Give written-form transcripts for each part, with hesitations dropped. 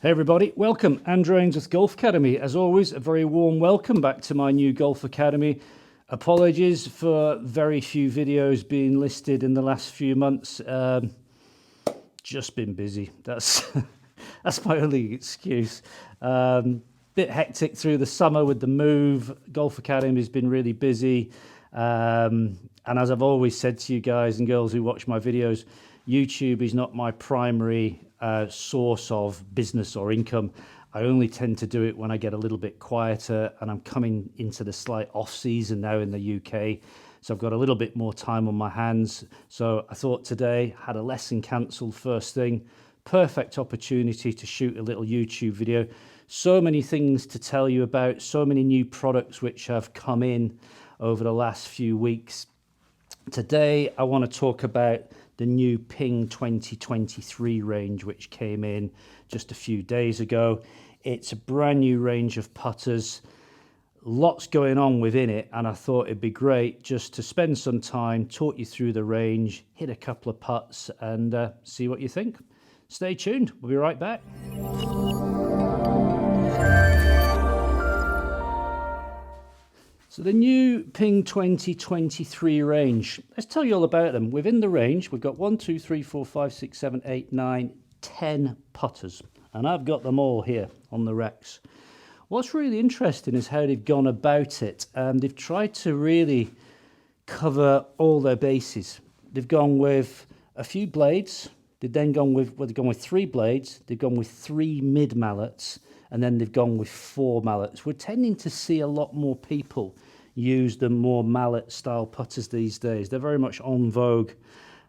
Hey everybody, welcome. Andrew Ainsworth Golf Academy. As always, a very warm welcome back to my new Golf Academy. Apologies for very few videos being listed in the last few months. Just been busy. That's my only excuse. Bit hectic through the summer with the move. Golf Academy has been really busy. And as I've always said to you guys and girls who watch my videos, YouTube is not my primary source of business or income. I only tend to do it when I get a little bit quieter, and I'm coming into the slight off season now in the UK. So I've got a little bit more time on my hands. So I thought today, had a lesson cancelled first thing. Perfect opportunity to shoot a little YouTube video. So many things to tell you about, so many new products which have come in over the last few weeks. Today, I want to talk about the new Ping 2023 range, which came in just a few days ago. It's a brand new range of putters, lots going on within it, and I thought it'd be great just to spend some time, talk you through the range, hit a couple of putts, and see what you think. Stay tuned, we'll be right back. So the new Ping 2023 range, let's tell you all about them. Within the range, we've got 1, 2, 3, 4, 5, 6, 7, 8, 9, 10 putters. And I've got them all here on the racks. What's really interesting is how they've gone about it. They've tried to really cover all their bases. They've gone with a few blades. They've then gone with, they've gone with 3 blades. They've gone with 3 mid mallets. And then they've gone with 4 mallets. We're tending to see a lot more people use the more mallet style putters these days. They're very much en vogue.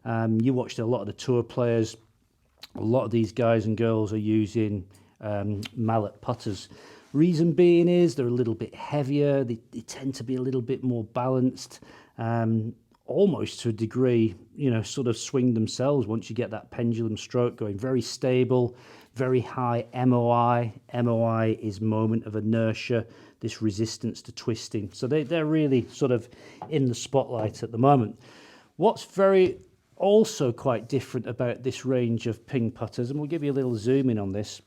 You watched a lot of the tour players. A lot of these guys and girls are using mallet putters. Reason being is they're a little bit heavier. They tend to be a little bit more balanced. Almost to a degree, you know, sort of swing themselves once you get that pendulum stroke going. Very stable, very high MOI. MOI is moment of inertia, this resistance to twisting. So they're really sort of in the spotlight at the moment. What's very also quite different about this range of Ping putters, and we'll give you a little zoom in on this,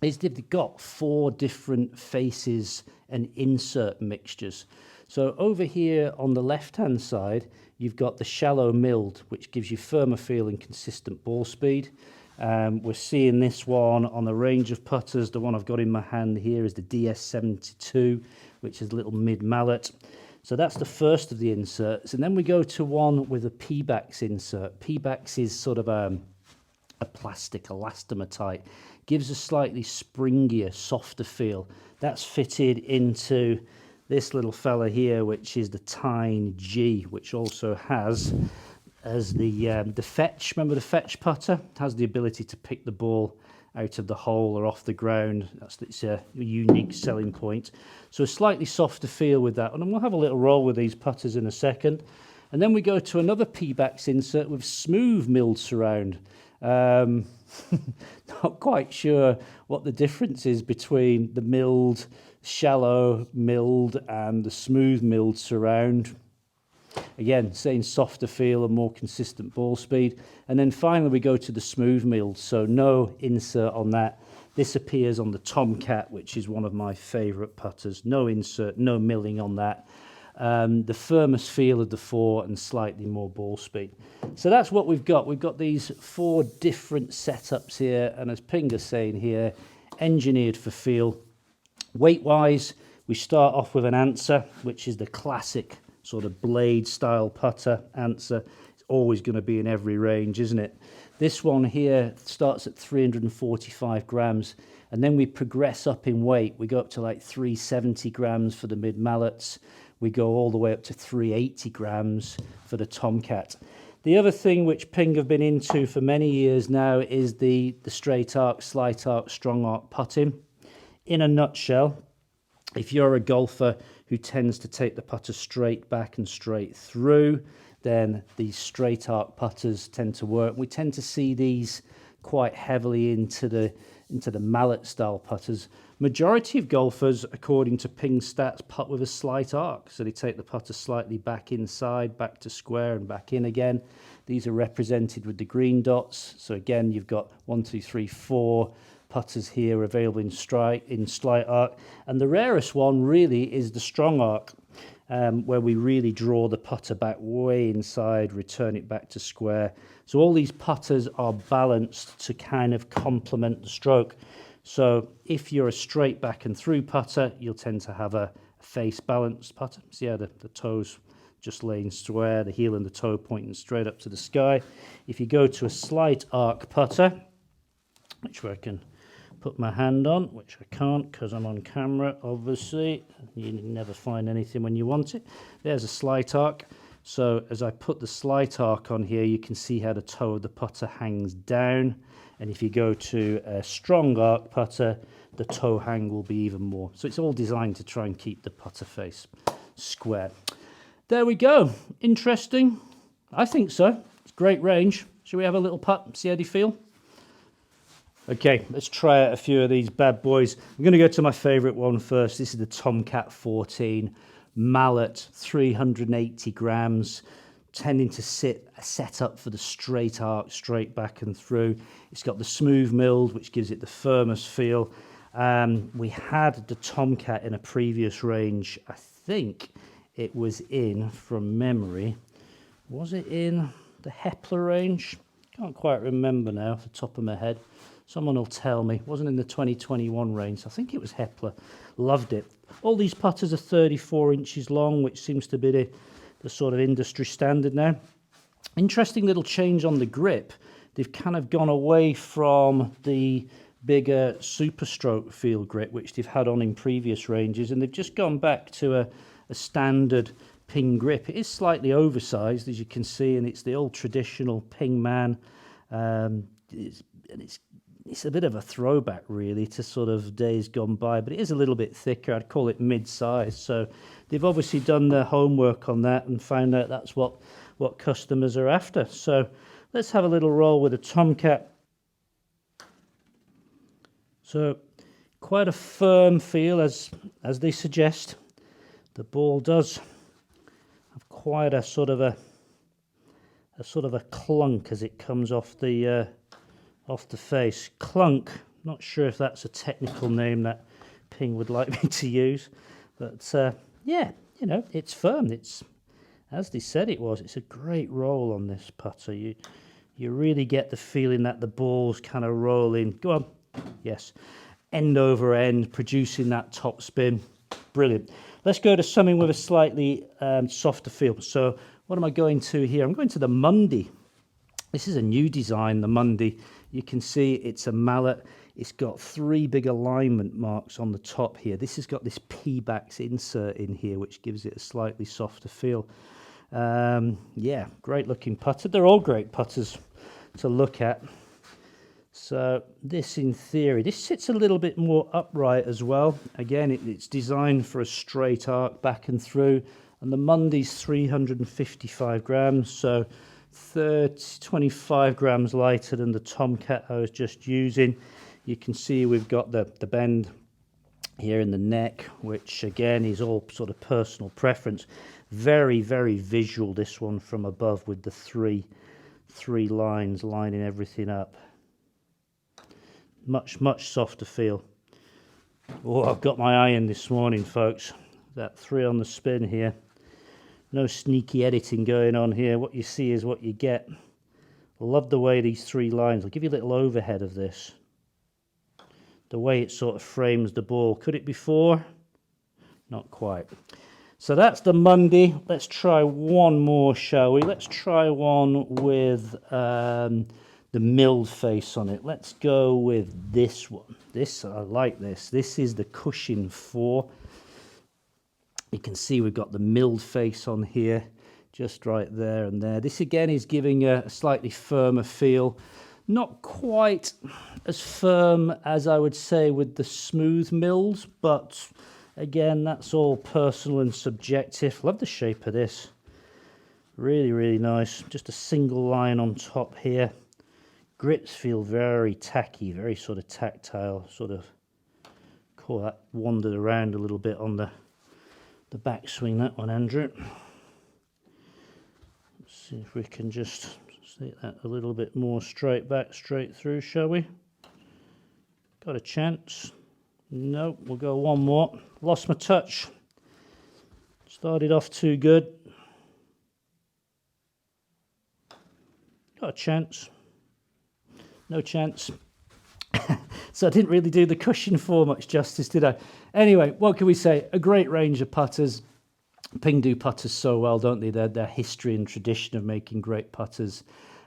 is they've got 4 different faces and insert mixtures. So over here on the left-hand side, you've got the shallow milled, which gives you firmer feel and consistent ball speed. We're seeing this one on the range of putters. The one I've got in my hand here is the DS72, which is a little mid mallet. So that's the first of the inserts. And then we go to one with a P-backs insert. P-backs is sort of a plastic elastomer, gives a slightly springier, softer feel. That's fitted into this little fella here, which is the Tyne G, which also has as the fetch. Remember the fetch putter? It has the ability to pick the ball out of the hole or off the ground. That's its unique selling point. So a slightly softer feel with that. And we'll have a little roll with these putters in a second. And then we go to another P-backs insert with smooth milled surround. Not quite sure what the difference is between the milled, shallow milled and the smooth milled surround. Again, saying softer feel and more consistent ball speed. And then finally we go to the smooth milled, so no insert on that. This appears on the Tomcat, which is one of my favourite putters. No insert, no milling on that. The firmest feel of the 4 and slightly more ball speed. So that's what we've got. We've got these 4 different setups here, and as Pinger's saying here, engineered for feel. Weight-wise, we start off with an Answer, which is the classic sort of blade style putter. Answer, it's always going to be in every range, isn't it? This one here starts at 345 grams, and then we progress up in weight. We go up to like 370 grams for the mid mallets. We go all the way up to 380 grams for the Tomcat. The other thing which Ping have been into for many years now is the straight arc, slight arc, strong arc putting. In a nutshell, if you're a golfer who tends to take the putter straight back and straight through, then these straight arc putters tend to work. We tend to see these quite heavily into the mallet style putters. Majority of golfers, according to Ping stats, putt with a slight arc. So they take the putter slightly back inside, back to square and back in again. These are represented with the green dots. So again, you've got 1, 2, 3, 4 putters here available in slight arc, and the rarest one really is the strong arc, where we really draw the putter back way inside, return it back to square. So all these putters are balanced to kind of complement the stroke. So if you're a straight back and through putter, you'll tend to have a face balanced putter. See how the toes just laying square, the heel and the toe pointing straight up to the sky. If you go to a slight arc putter, which I can put my hand on, which I can't because I'm on camera, obviously. You never find anything when you want it. There's a slight arc. So as I put the slight arc on here, you can see how the toe of the putter hangs down. And if you go to a strong arc putter, the toe hang will be even more. So it's all designed to try and keep the putter face square. There we go. Interesting. I think so. It's great range. Shall we have a little putt, see how they feel? Okay, let's try out a few of these bad boys. I'm going to go to my favourite one first. This is the Tomcat 14 Mallet, 380 grams, tending to set up for the straight arc, straight back and through. It's got the smooth milled, which gives it the firmest feel. We had the Tomcat in a previous range. I think it was in, from memory, was it in the Hepler range? Can't quite remember now off the top of my head. Someone will tell me. It wasn't in the 2021 range. I think it was Hepler. Loved it. All these putters are 34 inches long, which seems to be the sort of industry standard now. Interesting little change on the grip. They've kind of gone away from the bigger Superstroke field grip, which they've had on in previous ranges, and they've just gone back to a standard Ping grip. It is slightly oversized, as you can see, and it's the old traditional Ping Man. It's a bit of a throwback, really, to sort of days gone by, but it is a little bit thicker. I'd call it mid-size. So they've obviously done their homework on that and found out that's what customers are after. So let's have a little roll with a Tomcat. So quite a firm feel, as they suggest. The ball does have quite a sort of a clunk as it comes off the face. Clunk, not sure if that's a technical name that Ping would like me to use, but yeah, you know, it's firm. It's, as they said it was, it's a great roll on this putter. You really get the feeling that the ball's kind of rolling. Go on. Yes. End over end, producing that top spin. Brilliant. Let's go to something with a slightly softer feel. So what am I going to here? I'm going to the Monday. This is a new design, the Monday. You can see it's a mallet. It's got 3 big alignment marks on the top here. This has got this P-backs insert in here, which gives it a slightly softer feel. Yeah, great looking putter. They're all great putters to look at. So this, in theory, this sits a little bit more upright as well. Again, it's designed for a straight arc back and through. And the Monday's 355 grams, so 25 grams lighter than the Tomcat I was just using. You can see we've got the bend here in the neck, which again is all sort of personal preference. Very, very visual, this one from above, with the three lines lining everything up. Much softer feel. Oh, I've got my iron this morning, folks. That 3 on the spin here. No sneaky editing going on here. What you see is what you get. Love the way these 3 lines. I'll give you a little overhead of this. The way it sort of frames the ball. Could it be 4? Not quite. So that's the Monday. Let's try one more, shall we? Let's try one with the milled face on it. Let's go with this one. This, I like this. This is the Cushion 4. You can see we've got the milled face on here, just right there and there. This again is giving a slightly firmer feel. Not quite as firm as I would say with the smooth mills, but again, that's all personal and subjective. Love the shape of this. Really, really nice. Just a single line on top here. Grips feel very tacky, very sort of tactile, sort of, call that wandered around a little bit on the backswing, that one, Andrew. Let's see if we can just set that a little bit more straight back, straight through, shall we? Got a chance. No, we'll go one more. Lost my touch. Started off too good. Got a chance. No chance. So I didn't really do the cushion for much justice, did I? Anyway, what can we say? A great range of putters. Ping do putters so well, don't they? Their history and tradition of making great putters.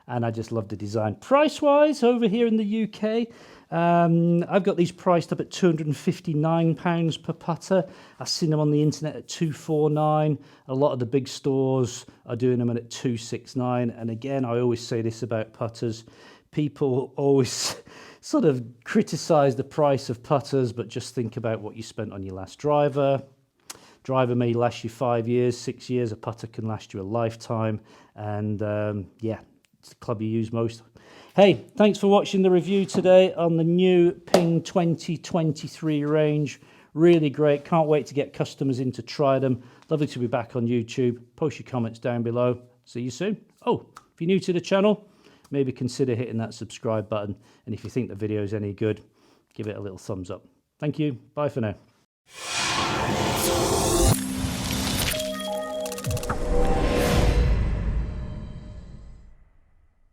And I just love the design. Price-wise, over here in the UK, I've got these priced up at £259 per putter. I've seen them on the internet at £249. A lot of the big stores are doing them at £269. And again, I always say this about putters. People always sort of criticize the price of putters, but just think about what you spent on your last driver. Driver may last you 5 years, 6 years. A putter can last you a lifetime. And yeah, it's the club you use most. Hey, thanks for watching the review today on the new Ping 2023 range. Really great. Can't wait to get customers in to try them. Lovely to be back on YouTube. Post your comments down below. See you soon. Oh, if you're new to the channel, maybe consider hitting that subscribe button. And if you think the video is any good, give it a little thumbs up. Thank you. Bye for now.